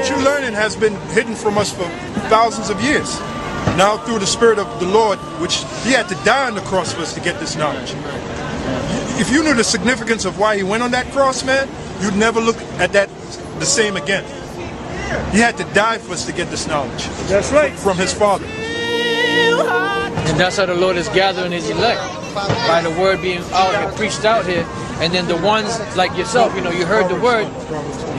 what you're learning has been hidden from us for thousands of years. Now through the Spirit of the Lord, which he had to die on the cross for us to get this knowledge. If you knew the significance of why he went on that cross, man, you'd never look at that the same again. He had to die for us to get this knowledge. That's right. From his Father. And that's how the Lord is gathering his elect, by the word being out and preached out here. And then the ones like yourself, you know, you heard the word.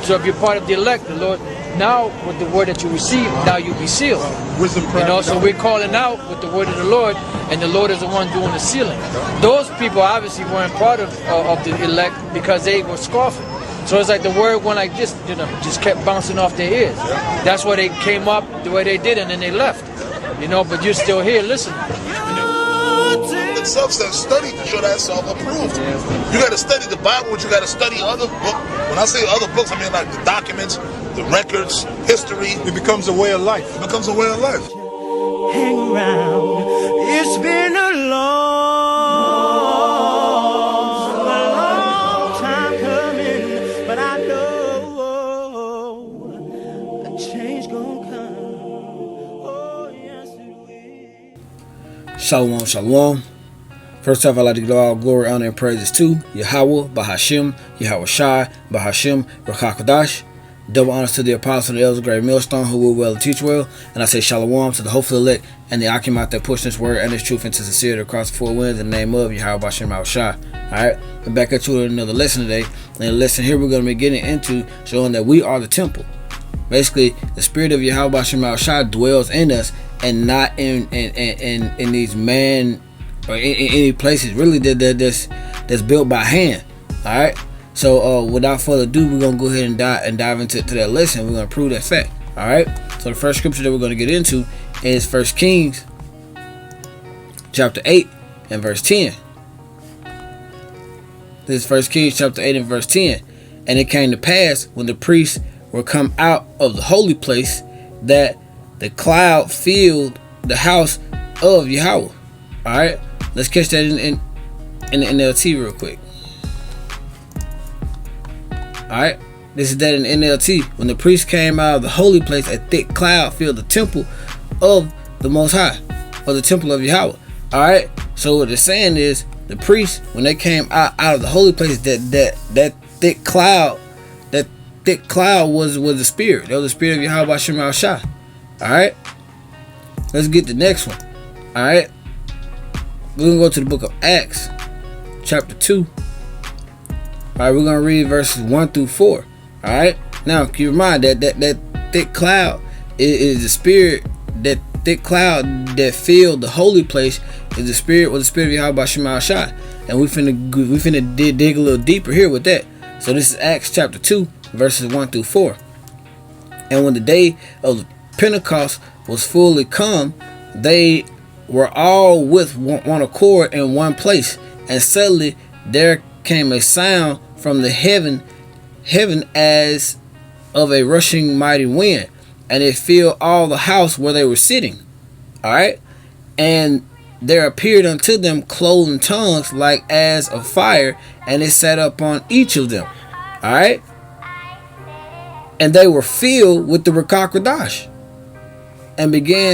So if you're part of the elect, the Lord, now with the word that you receive, now you'll be sealed. Wisdom, you know, so we're calling out with the word of the Lord, and the Lord is the one doing the sealing. Those people obviously weren't part of the elect because they were scoffing. So it's like the word went like this, you know, just kept bouncing off their ears. That's why they came up the way they did, and then they left. You know, but you're still here listening. You know? Itself says study to show that self-approved. You got to study the Bible, but you got to study other books. When I say other books, I mean like the documents, the records, history. It becomes a way of life. It becomes a way of life. Hang around. It's been a long time coming, but I know a change gonna come. Oh, yes it will. Shalawam, shalom. First off, I'd like to give all glory, honor, and praises to YAHAWAH, Bahasham, YAHAWASHI, Bahasham, QADASH. Double honors to the apostle, the elder, great millstone, who will well and teach well. And I say shalom to the hopeful elect and the Akim out there pushing this word and this truth into sincerity across the four winds in the name of YAHAWASHI. Alright, we're back at you with another lesson today. And the lesson here we're going to be getting into showing that we are the temple. Basically, the spirit of YAHAWASHI dwells in us and not in these man or in any places really that's built by hand. Alright. So without further ado, we're going to go ahead and dive into that lesson. We're going to prove that fact. Alright. So the first scripture that we're going to get into is 1 Kings chapter 8 and verse 10. This is 1 Kings chapter 8 and verse 10. And it came to pass when the priests were come out of the holy place that the cloud filled the house of YAHAWAH. Alright. Let's catch that in the NLT real quick. Alright, this is that in NLT. When the priest came out of the holy place, a thick cloud filled the temple of the Most High, or the temple of YAHAWAH. Alright, so what it's saying is the priests, when they came out of the holy place, that thick cloud was the spirit. That was the spirit of YAHAWASHI. Alright, let's get the next one. Alright, we're gonna go to the book of Acts, chapter 2. Alright, we're gonna read verses 1 through 4. Alright, now keep in mind that thick cloud is the spirit. That thick cloud that filled the holy place is the spirit, or the spirit of YAHAWASHI. And we finna dig a little deeper here with that. So this is Acts chapter 2, verses 1 through 4. And when the day of Pentecost was fully come, they were all with one accord in one place, and suddenly there came a sound from the heaven as of a rushing mighty wind, and it filled all the house where they were sitting. Alright, and there appeared unto them cloven tongues like as of fire, and it sat upon each of them. Alright, and they were filled with the QADASH, and began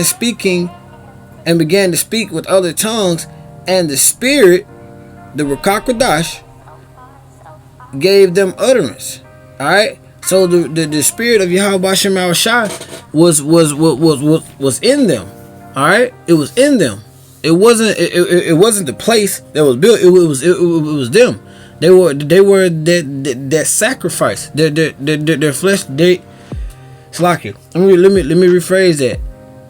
to speak with other tongues, and the spirit, the QADASH, gave them utterance. Alright, so the spirit of YAHAWASHI was in them. Alright, it was in them. It wasn't the place that was built. It was them. They were that sacrifice. Their flesh. It's like it. Let me rephrase that.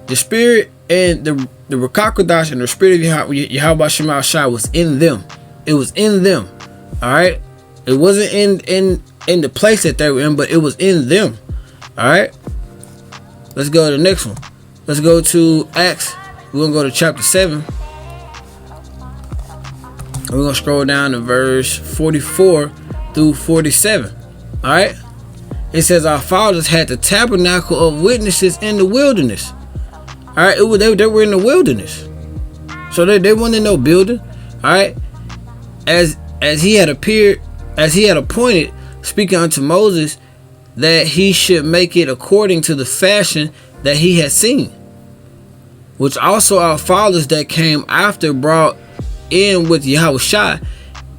The spirit and the QADASH and the spirit of YAHAWASHI was in them. It was in them. Alright. It wasn't in the place that they were in, but it was in them. Alright. Let's go to the next one. Let's go to Acts. We're going to go to chapter 7. And we're going to scroll down to verse 44 through 47. Alright. It says, our fathers had the tabernacle of witnesses in the wilderness. Alright. They were in the wilderness. So they weren't in no building. Alright. As he had appointed, speaking unto Moses that he should make it according to the fashion that he had seen, which also our fathers that came after brought in with YAHAWASHI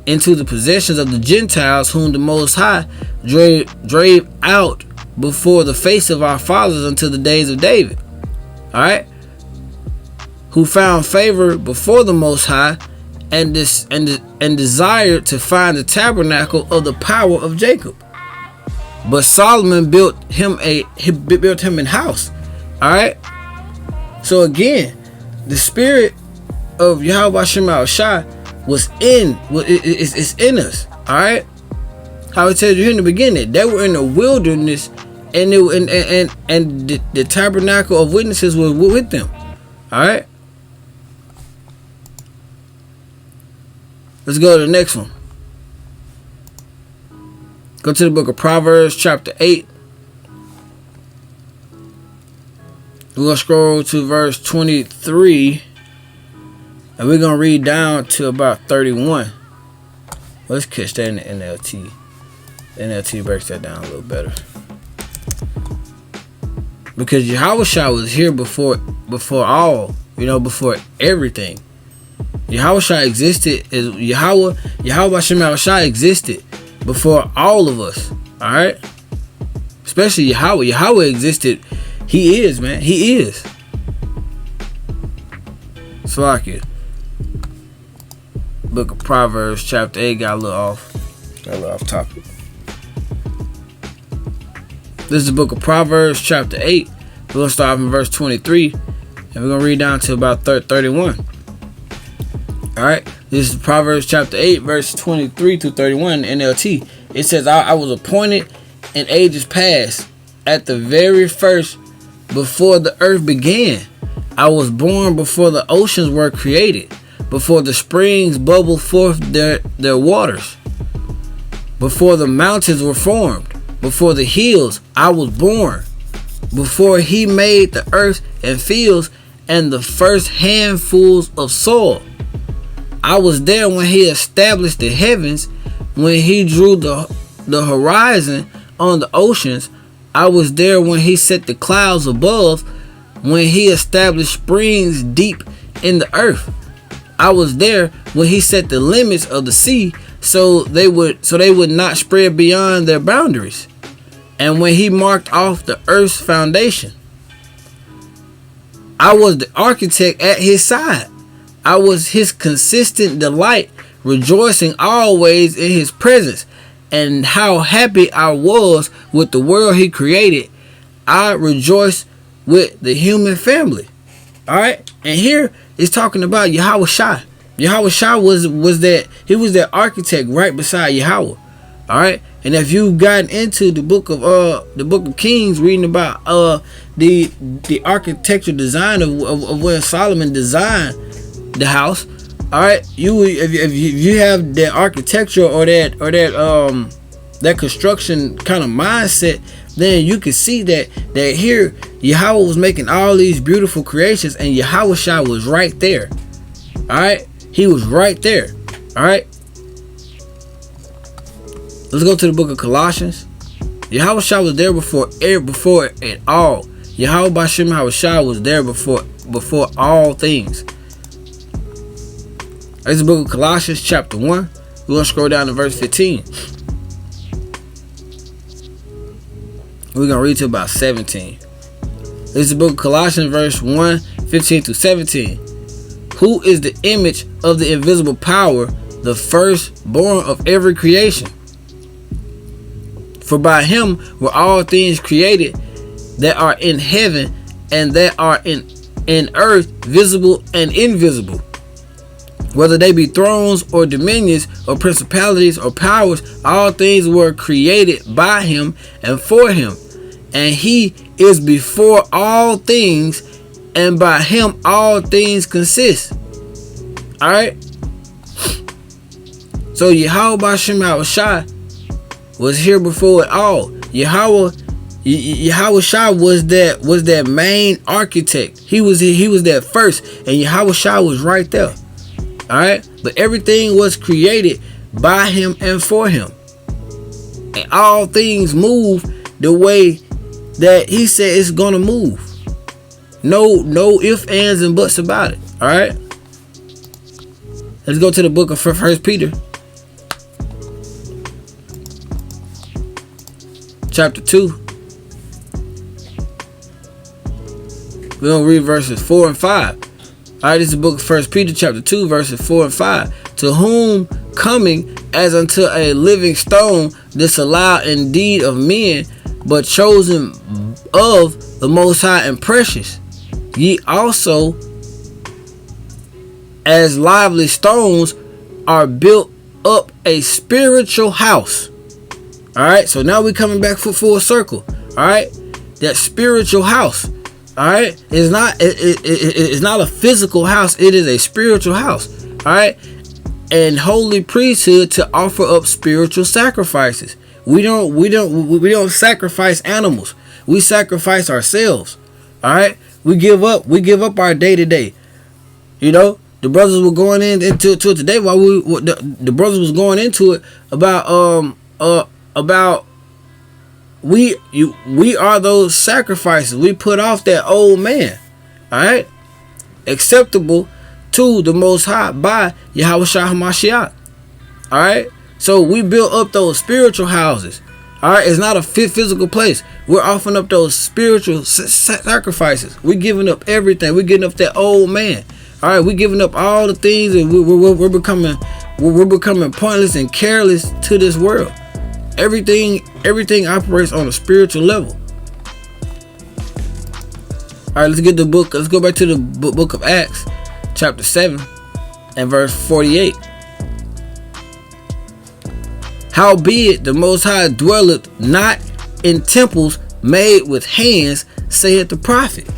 into the possessions of the Gentiles, whom the Most High drave out before the face of our fathers until the days of David. Alright? Who found favor before the Most High and desired to find the tabernacle of the power of Jacob. But Solomon built him an house. Alright? So again, the spirit of YAHAWASHI is in us. Alright? How it tells you here in the beginning, they were in the wilderness, and the tabernacle of witnesses was with them. Alright? Let's go to the next one. Go to the book of Proverbs chapter 8. We're going to scroll to verse 23. And we're going to read down to about 31. Let's catch that in the NLT. The NLT breaks that down a little better. Because YAHAWASHI was here before all. Before everything. YAHAWASHI existed. YAHAWASHI existed before all of us. Alright? Especially YAHAWAH. YAHAWAH existed. He is, man. He is. Slakia. Book of Proverbs chapter 8 got a little off topic. This is the book of Proverbs chapter 8. We're going to start in verse 23. And we're going to read down to about 31. Alright. This is Proverbs chapter 8 verse 23 to 31 NLT. It says, I was appointed in ages past, at the very first, before the earth began. I was born before the oceans were created, before the springs bubbled forth their waters, before the mountains were formed, before the hills I was born, before he made the earth and fields and the first handfuls of soil. I was there when he established the heavens, when he drew the horizon on the oceans. I was there when he set the clouds above, when he established springs deep in the earth. I was there when he set the limits of the sea, so they would not spread beyond their boundaries, and when he marked off the earth's foundation. I was the architect at his side. I was his consistent delight, rejoicing always in his presence. And how happy I was with the world he created. I rejoiced with the human family. Alright? And here it's talking about YAHAWASHI. YAHAWASHI was that architect right beside Yahweh. Alright? And if you've gotten into the book of Kings, reading about the architectural design of when Solomon designed the house, all right, if you have that architecture or that construction kind of mindset, then you can see that here Yahweh was making all these beautiful creations, and YAHAWASHI was right there. All right, he was right there. All right, let's go to the book of Colossians. YAHAWASHI was there before it all. YAHAWASHI was there before all things. This is the book of Colossians chapter 1. We're going to scroll down to verse 15. We're going to read to about 17. This is the book of Colossians verse 1, 15 to 17. Who is the image of the invisible power, the firstborn of every creation? For by him were all things created that are in heaven and that are in earth, visible and invisible. Whether they be thrones or dominions or principalities or powers, all things were created by him and for him. And he is before all things, and by him all things consist. Alright? So YAHAWASHI was here before it all. YAHAWASHI was that main architect. He was that first, and YAHAWASHI was right there. Alright, but everything was created by him and for him, and all things move the way that he said it's gonna move. No ifs, ands, and buts about it. All right. Let's go to the book of 1 Peter, chapter 2. We're gonna read verses 4 and 5. All right, this is the book of 1 Peter, chapter 2, verses 4 and 5. To whom coming as unto a living stone, disallowed indeed of men, but chosen of the Most High and precious, ye also as lively stones are built up a spiritual house. All right, so now we're coming back for full circle. All right, that spiritual house. All right, it's not a physical house. It is a spiritual house. All right, and holy priesthood to offer up spiritual sacrifices. We don't sacrifice animals. We sacrifice ourselves. All right, we give up our day to day. You know, the brothers were going into it today while the brothers was going into it about we are those sacrifices. We put off that old man. All right, acceptable to the Most High by YAHAWASHI. All right, so we built up those spiritual houses. All right, it's not a physical place. We're offering up those spiritual sacrifices. We're giving up everything. We're giving up that old man. All right, we're giving up all the things, and we're becoming pointless and careless to this world. Everything operates on a spiritual level. All right, let's get the book. Let's go back to the book of Acts, chapter 7, and verse 48. Howbeit the Most High dwelleth not in temples made with hands, saith the prophet.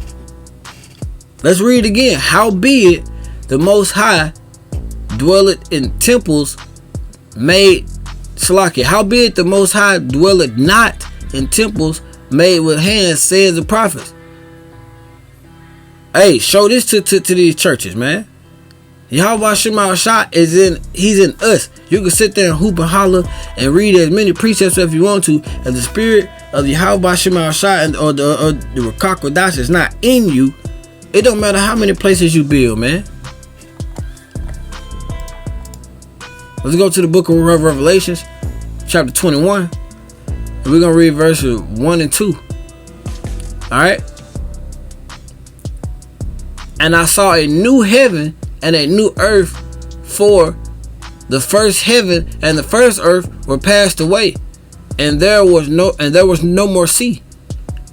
Let's read it again. Howbeit the Most High dwelleth in temples made. Salakia. Howbeit the Most High dwelleth not in temples made with hands, says the prophets. Hey, show this to these churches, man. YAHAWASHI he's in us. You can sit there and hoop and holler and read as many precepts if you want to, and the spirit of YAHAWASHI or the QADASH is not in you. It don't matter how many places you build, man. Let's go to the book of Revelations, chapter 21. And we're going to read verses 1 and 2. Alright? And I saw a new heaven and a new earth, for the first heaven and the first earth were passed away, and there was no more sea.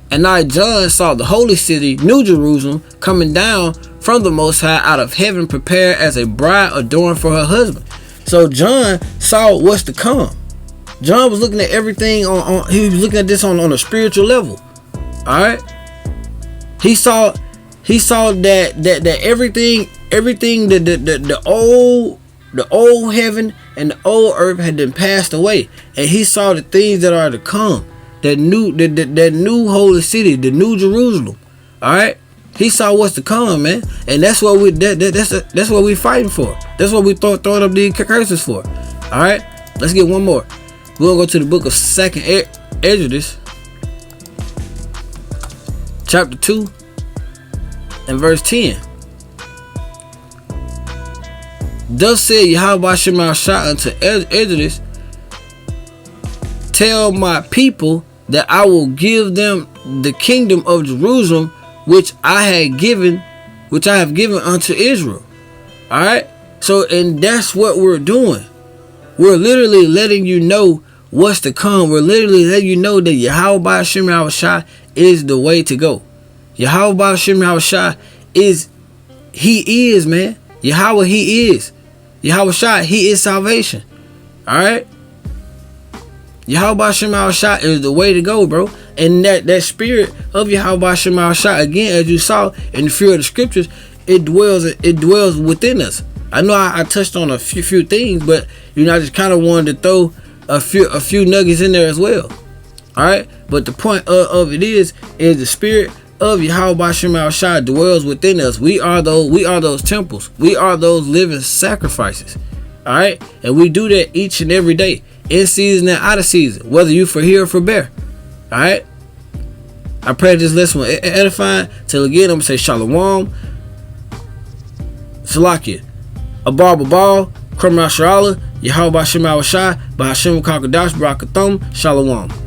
And I, John, saw the holy city, New Jerusalem, coming down from the Most High out of heaven, prepared as a bride adorned for her husband. So John saw what's to come. John was looking at everything he was looking at this on a spiritual level. All right. He saw that everything the old heaven and the old earth had been passed away, and he saw the things that are to come. That new holy city, the New Jerusalem. All right. He saw what's to come, man, and that's what that's what we fighting for. That's what we throwing up these curses for. All right, let's get one more. We're gonna go to the book of 2nd Esdras, chapter 2, and verse 10. Thus said YAHAWASHI unto Esdras, tell my people that I will give them the kingdom of Jerusalem, which I have given unto Israel. All right. So, and that's what we're doing. We're literally letting you know what's to come. We're literally letting you know that YAHAWASHI is the way to go. YAHAWASHI is, he is, man. Yahweh, he is. YAHAWASHI, he is salvation. All right. YAHAWASHI is the way to go, bro. And that spirit of YAHAWASHI, again, as you saw in the few of the scriptures, it dwells within us. I know I touched on a few things, but I just kind of wanted to throw a few nuggets in there as well. All right, but the point of it is the spirit of YAHAWASHI dwells within us. We are those temples. We are those living sacrifices. All right, and we do that each and every day, in season and out of season, whether you for here or for bear. Alright? I pray this lesson will edify. Till again, I'm going to say Shalawam, Salakia, ABAL, Yasharahla, YAHAWASHI, Bahasham, QADASH, Barak, Atham, Shalawam.